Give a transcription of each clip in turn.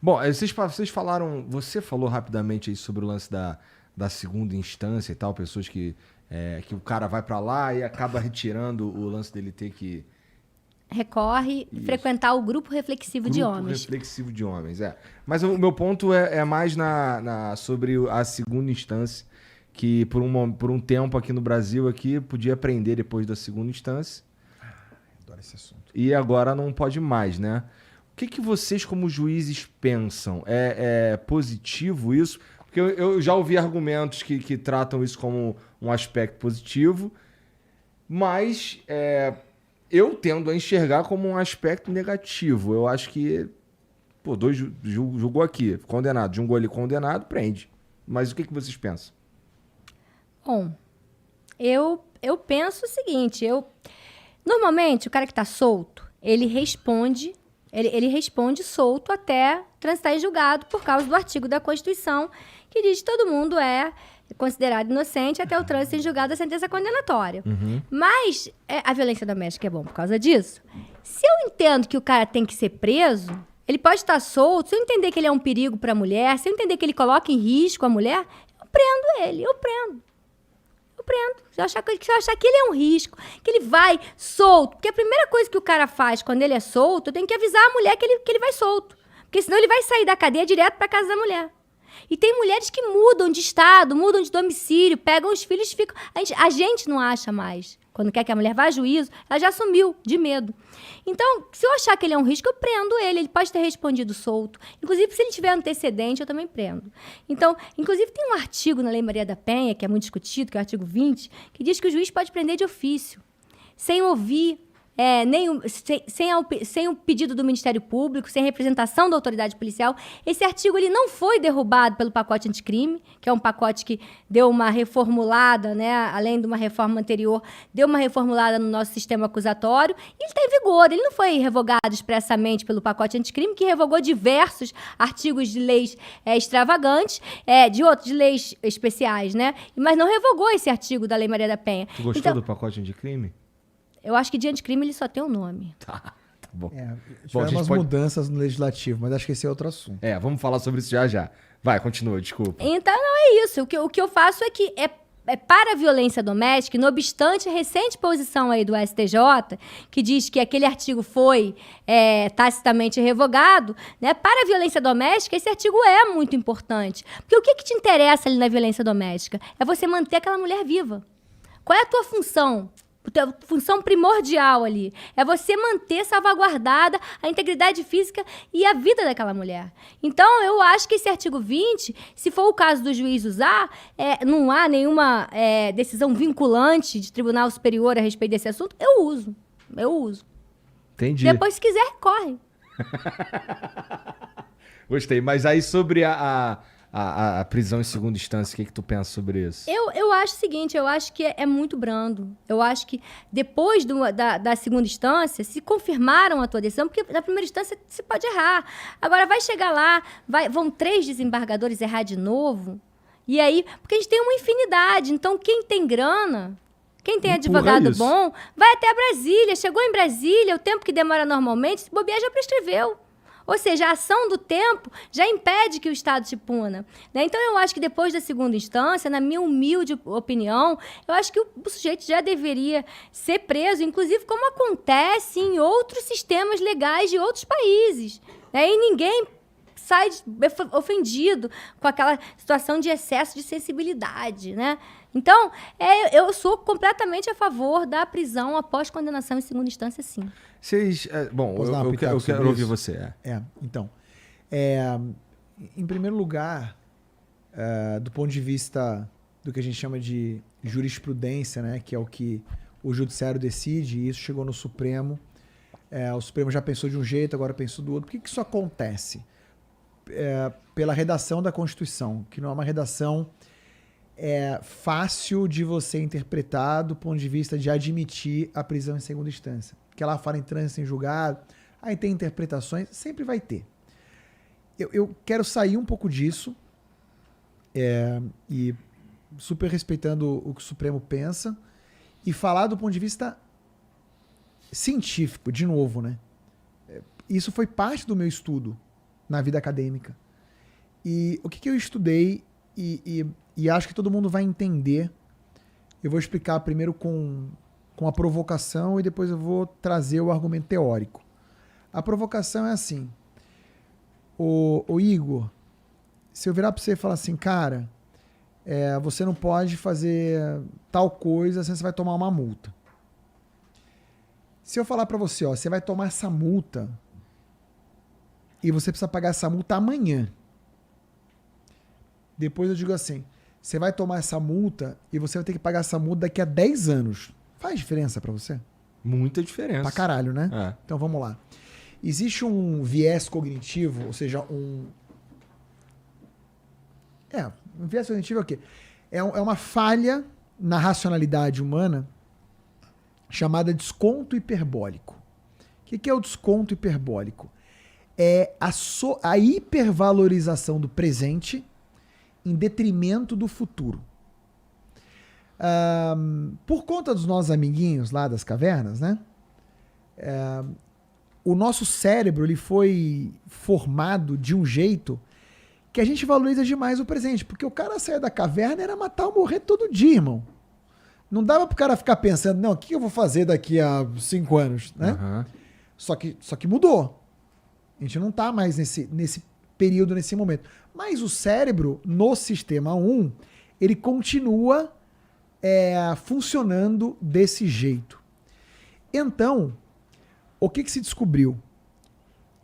Bom, vocês falaram, você falou rapidamente aí sobre o lance da segunda instância e tal, pessoas que o cara vai pra lá e acaba retirando o lance dele ter que... Recorre Isso. frequentar o grupo reflexivo de Grupo homens. reflexivo de homens, é. Mas o meu ponto é mais sobre a segunda instância, que por um tempo aqui no Brasil aqui podia prender depois da segunda instância. Adoro esse assunto. E agora não pode mais, né? O que vocês, como juízes, pensam? É positivo isso? Porque eu já ouvi argumentos que tratam isso como um aspecto positivo, mas eu tendo a enxergar como um aspecto negativo. Eu acho que, pô, julgou aqui, condenado, julgou ali, condenado, prende. Mas o que vocês pensam? Bom, eu penso o seguinte, normalmente o cara que está solto, ele responde solto até transitar em julgado por causa do artigo da Constituição que diz que todo mundo é considerado inocente até o trânsito em julgado da sentença condenatória. Uhum. Mas a violência doméstica é bom por causa disso. Se eu entendo que o cara tem que ser preso, ele pode estar solto, se eu entender que ele é um perigo para a mulher, se eu entender que ele coloca em risco a mulher, eu prendo ele, eu prendo. Se eu achar que ele é um risco, que ele vai solto. Porque a primeira coisa que o cara faz quando ele é solto, eu tenho que avisar a mulher que ele vai solto. Porque senão ele vai sair da cadeia direto para casa da mulher. E tem mulheres que mudam de estado, mudam de domicílio, pegam os filhos e ficam... A gente não acha mais. Quando quer que a mulher vá a juízo, ela já sumiu de medo. Então, se eu achar que ele é um risco, eu prendo ele. Ele pode ter respondido solto. Inclusive, se ele tiver antecedente, eu também prendo. Então, inclusive, tem um artigo na Lei Maria da Penha, que é muito discutido, que é o artigo 20, que diz que o juiz pode prender de ofício, sem ouvir... sem o pedido do Ministério Público, sem representação da autoridade policial. Esse artigo ele não foi derrubado pelo pacote anticrime, que é um pacote que deu uma reformulada, né, além de uma reforma anterior, deu uma reformulada no nosso sistema acusatório, e ele está em vigor. Ele não foi revogado expressamente pelo pacote anticrime, que revogou diversos artigos de leis extravagantes, de leis especiais, né? Mas não revogou esse artigo da Lei Maria da Penha. Tu gostou do pacote anticrime? Eu acho que de anticrime ele só tem um nome. Tá bom. Tiveram umas mudanças no legislativo, mas acho que esse é outro assunto. Vamos falar sobre isso já. Vai, continua, desculpa. Então, não é isso. O que eu faço é que para a violência doméstica, e não obstante a recente posição aí do STJ, que diz que aquele artigo foi tacitamente revogado, né? Para a violência doméstica, esse artigo é muito importante. Porque o que te interessa ali na violência doméstica? É você manter aquela mulher viva. Qual é a tua função? A função primordial ali é você manter salvaguardada a integridade física e a vida daquela mulher. Então, eu acho que esse artigo 20, se for o caso do juiz usar, não há nenhuma decisão vinculante de tribunal superior a respeito desse assunto, eu uso. Entendi. Depois, se quiser, corre. Gostei, mas aí sobre a prisão em segunda instância, o que tu pensa sobre isso? Eu acho o seguinte, eu acho que é muito brando. Eu acho que depois da segunda instância, se confirmaram a tua decisão, porque na primeira instância você pode errar. Agora vai chegar lá, vão 3 desembargadores errar de novo, e aí, porque a gente tem uma infinidade, então quem tem grana, quem tem advogado bom, vai até Brasília, chegou em Brasília, o tempo que demora normalmente, se bobear já prescreveu. Ou seja, a ação do tempo já impede que o Estado te puna, né? Então, eu acho que depois da segunda instância, na minha humilde opinião, eu acho que o sujeito já deveria ser preso, inclusive como acontece em outros sistemas legais de outros países, né? E ninguém sai ofendido com aquela situação de excesso de sensibilidade, né? Então, eu sou completamente a favor da prisão após condenação em segunda instância, sim. Eu quero ouvir você. Então, em primeiro lugar, do ponto de vista do que a gente chama de jurisprudência, né, que é o que o judiciário decide, e isso chegou no Supremo, o Supremo já pensou de um jeito, agora pensou do outro. Por que isso acontece? Pela redação da Constituição, que não é uma redação fácil de você interpretar do ponto de vista de admitir a prisão em segunda instância. Que ela fala em trânsito em julgado, aí tem interpretações, sempre vai ter. Eu quero sair um pouco disso, e super respeitando o que o Supremo pensa, e falar do ponto de vista científico, de novo, né? Isso foi parte do meu estudo na vida acadêmica. E o que eu estudei e acho que todo mundo vai entender. Eu vou explicar primeiro com a provocação e depois eu vou trazer o argumento teórico. A provocação é assim. O Igor, se eu virar para você e falar assim, cara, você não pode fazer tal coisa, senão você vai tomar uma multa. Se eu falar para você, ó, você vai tomar essa multa e você precisa pagar essa multa amanhã. Depois eu digo assim, você vai tomar essa multa e você vai ter que pagar essa multa daqui a 10 anos. Faz diferença para você? Muita diferença. Pra caralho, né? É. Então vamos lá. Existe um viés cognitivo, ou seja, um viés cognitivo é o quê? É uma falha na racionalidade humana chamada desconto hiperbólico. O que é o desconto hiperbólico? É a hipervalorização do presente em detrimento do futuro. Por conta dos nossos amiguinhos lá das cavernas, né? O nosso cérebro ele foi formado de um jeito que a gente valoriza demais o presente. Porque o cara sair da caverna era matar ou morrer todo dia, irmão. Não dava pro cara ficar pensando, não, o que eu vou fazer daqui a 5 anos, né? Uhum. Só que mudou. A gente não tá mais nesse período, nesse momento. Mas o cérebro, no sistema 1, ele continua funcionando desse jeito. Então, o que se descobriu?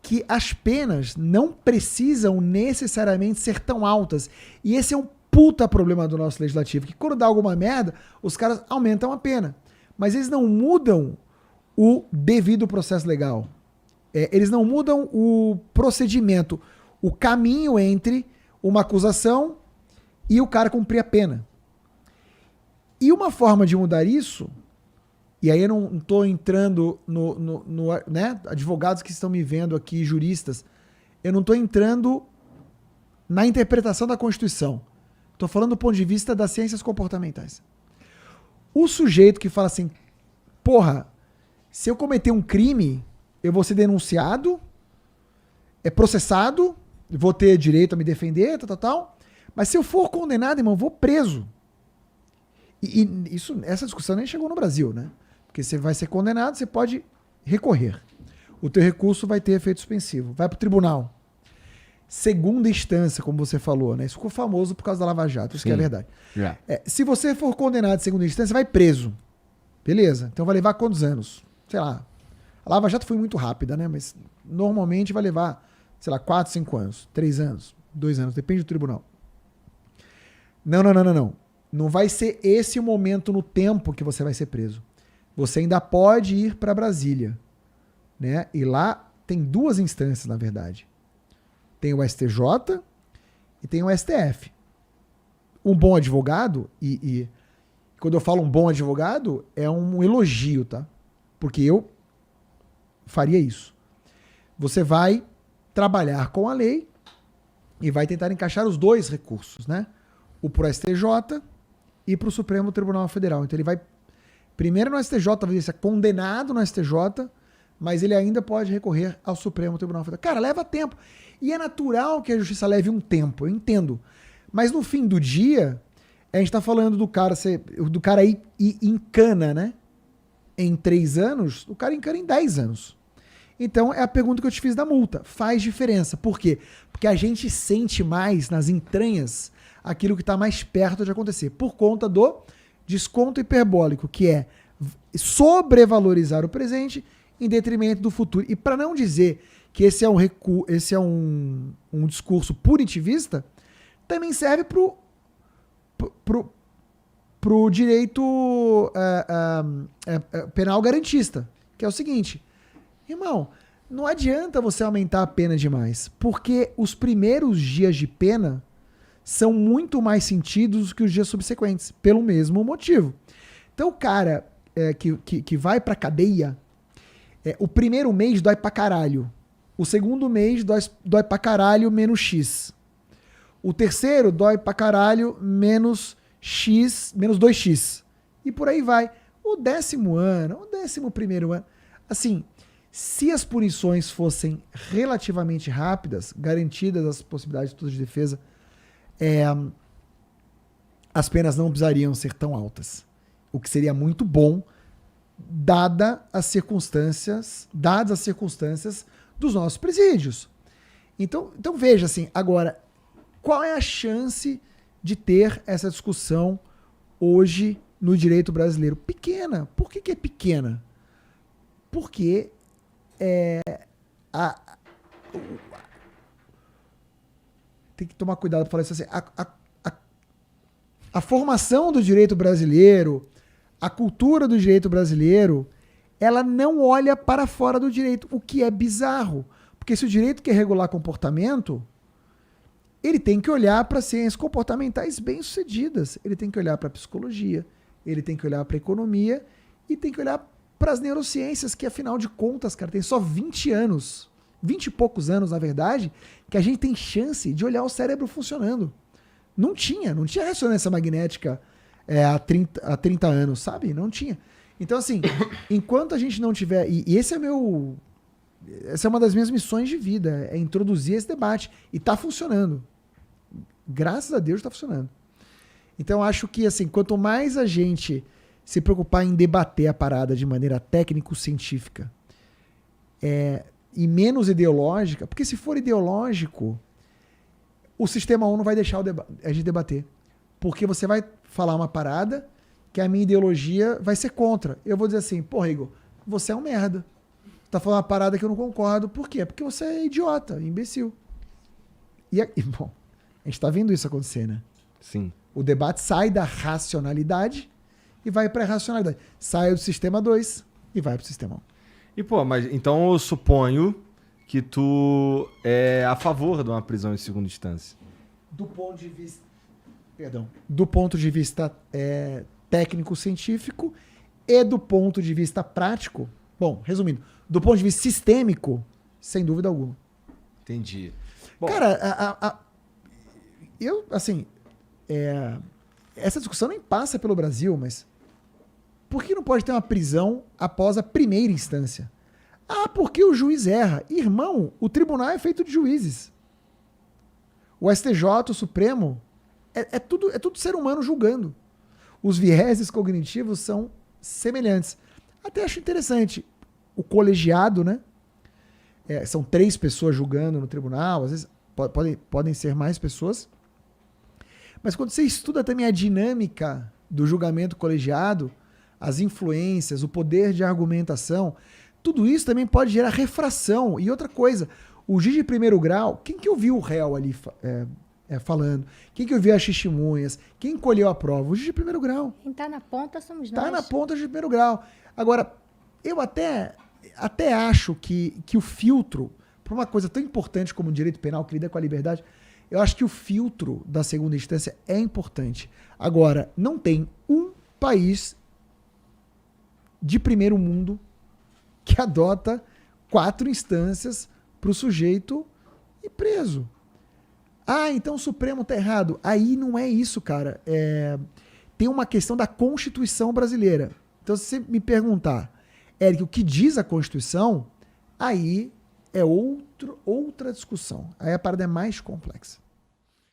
Que as penas não precisam necessariamente ser tão altas. E esse é um puta problema do nosso legislativo, que quando dá alguma merda, os caras aumentam a pena. Mas eles não mudam o devido processo legal. Eles não mudam o procedimento, o caminho entre uma acusação e o cara cumprir a pena. E uma forma de mudar isso, e aí eu não estou entrando né, advogados que estão me vendo aqui, juristas, eu não estou entrando na interpretação da Constituição. Estou falando do ponto de vista das ciências comportamentais. O sujeito que fala assim, porra, se eu cometer um crime, eu vou ser denunciado, processado, vou ter direito a me defender, tal. Mas se eu for condenado, irmão, eu vou preso. E essa discussão nem chegou no Brasil, né? Porque você vai ser condenado, você pode recorrer. O teu recurso vai ter efeito suspensivo. Vai para o tribunal. Segunda instância, como você falou, né? Isso ficou famoso por causa da Lava Jato, isso que é verdade. Yeah. Se você for condenado em segunda instância, vai preso. Beleza? Então vai levar quantos anos? Sei lá. A Lava Jato foi muito rápida, né? Mas normalmente vai levar, sei lá, 4, 5 anos, 3 anos, 2 anos, depende do tribunal. Não. Não vai ser esse o momento no tempo que você vai ser preso. Você ainda pode ir para Brasília, né? E lá tem 2 instâncias, na verdade. Tem o STJ e tem o STF. Um bom advogado, e quando eu falo um bom advogado, é um elogio, tá? Porque eu faria isso. Você vai trabalhar com a lei e vai tentar encaixar os 2 recursos, né? O pro STJ e pro Supremo Tribunal Federal. Então ele vai primeiro no STJ, talvez seja condenado no STJ, mas ele ainda pode recorrer ao Supremo Tribunal Federal. Cara, leva tempo. E é natural que a justiça leve um tempo, eu entendo. Mas no fim do dia, a gente tá falando do cara aí encana, né? Em 3 anos, o cara encana em 10 anos. Então é a pergunta que eu te fiz da multa. Faz diferença. Por quê? Porque a gente sente mais nas entranhas aquilo que está mais perto de acontecer. Por conta do desconto hiperbólico, que é sobrevalorizar o presente em detrimento do futuro. E para não dizer que esse é um discurso punitivista, também serve pro direito penal garantista, que é o seguinte, irmão, não adianta você aumentar a pena demais, porque os primeiros dias de pena são muito mais sentidos que os dias subsequentes, pelo mesmo motivo. Então o cara que vai pra cadeia, o primeiro mês dói pra caralho, o segundo mês dói pra caralho menos X. O terceiro dói pra caralho menos X, menos 2X. E por aí vai. O 10º ano, o 11º ano. Assim, Se as punições fossem relativamente rápidas, garantidas as possibilidades todas de defesa, as penas não precisariam ser tão altas. O que seria muito bom, dadas as circunstâncias dos nossos presídios. Então veja assim, agora, qual é a chance de ter essa discussão hoje no direito brasileiro? Pequena. Por que é pequena? Porque tem que tomar cuidado para falar isso assim. A formação do direito brasileiro, a cultura do direito brasileiro, ela não olha para fora do direito, o que é bizarro. Porque se o direito quer regular comportamento, ele tem que olhar para ciências comportamentais bem-sucedidas. Ele tem que olhar para a psicologia, ele tem que olhar para a economia e tem que olhar para as neurociências, que afinal de contas, cara, tem só 20 anos, 20 e poucos anos, na verdade, que a gente tem chance de olhar o cérebro funcionando. Não tinha ressonância magnética há 30 anos, sabe? Não tinha. Então, assim, enquanto a gente não tiver... E essa é uma das minhas missões de vida, é introduzir esse debate. E tá funcionando. Graças a Deus tá funcionando. Então, acho que, assim, quanto mais a gente se preocupar em debater a parada de maneira técnico-científica e menos ideológica, porque se for ideológico, o Sistema 1 não vai deixar a gente debater. Porque você vai falar uma parada que a minha ideologia vai ser contra. Eu vou dizer assim, porra, Igor, você é um merda. Tá falando uma parada que eu não concordo. Por quê? Porque você é idiota, imbecil. E bom, a gente tá vendo isso acontecer, né? Sim. O debate sai da racionalidade e vai para a irracionalidade. Sai do Sistema 2 e vai para o Sistema 1. E, pô, mas então eu suponho que tu é a favor de uma prisão em segunda instância. Do ponto de vista técnico-científico e do ponto de vista prático, bom, resumindo, do ponto de vista sistêmico, sem dúvida alguma. Entendi. Bom, cara, eu, assim, essa discussão nem passa pelo Brasil, mas por que não pode ter uma prisão após a primeira instância? Ah, porque o juiz erra. Irmão, o tribunal é feito de juízes. O STJ, o Supremo, é tudo ser humano julgando. Os vieses cognitivos são semelhantes. Até acho interessante. O colegiado, né? São 3 pessoas julgando no tribunal, às vezes podem ser mais pessoas. Mas quando você estuda também a dinâmica do julgamento colegiado, as influências, o poder de argumentação, tudo isso também pode gerar refração. E outra coisa, o juiz de primeiro grau, quem que ouviu o réu ali falando? Quem que ouviu as testemunhas? Quem colheu a prova? O juiz de primeiro grau. Quem tá na ponta somos Tá nós. na ponta de primeiro grau. Agora, eu até acho que o filtro, para uma coisa tão importante como o direito penal que lida com a liberdade, eu acho que o filtro da segunda instância é importante. Agora, não tem um país de primeiro mundo que adota 4 instâncias para o sujeito ir preso. Ah, então o Supremo está errado. Aí não é isso, cara. Tem uma questão da Constituição brasileira. Então, se você me perguntar, Eric, o que diz a Constituição, aí é outra discussão. Aí a parada é mais complexa.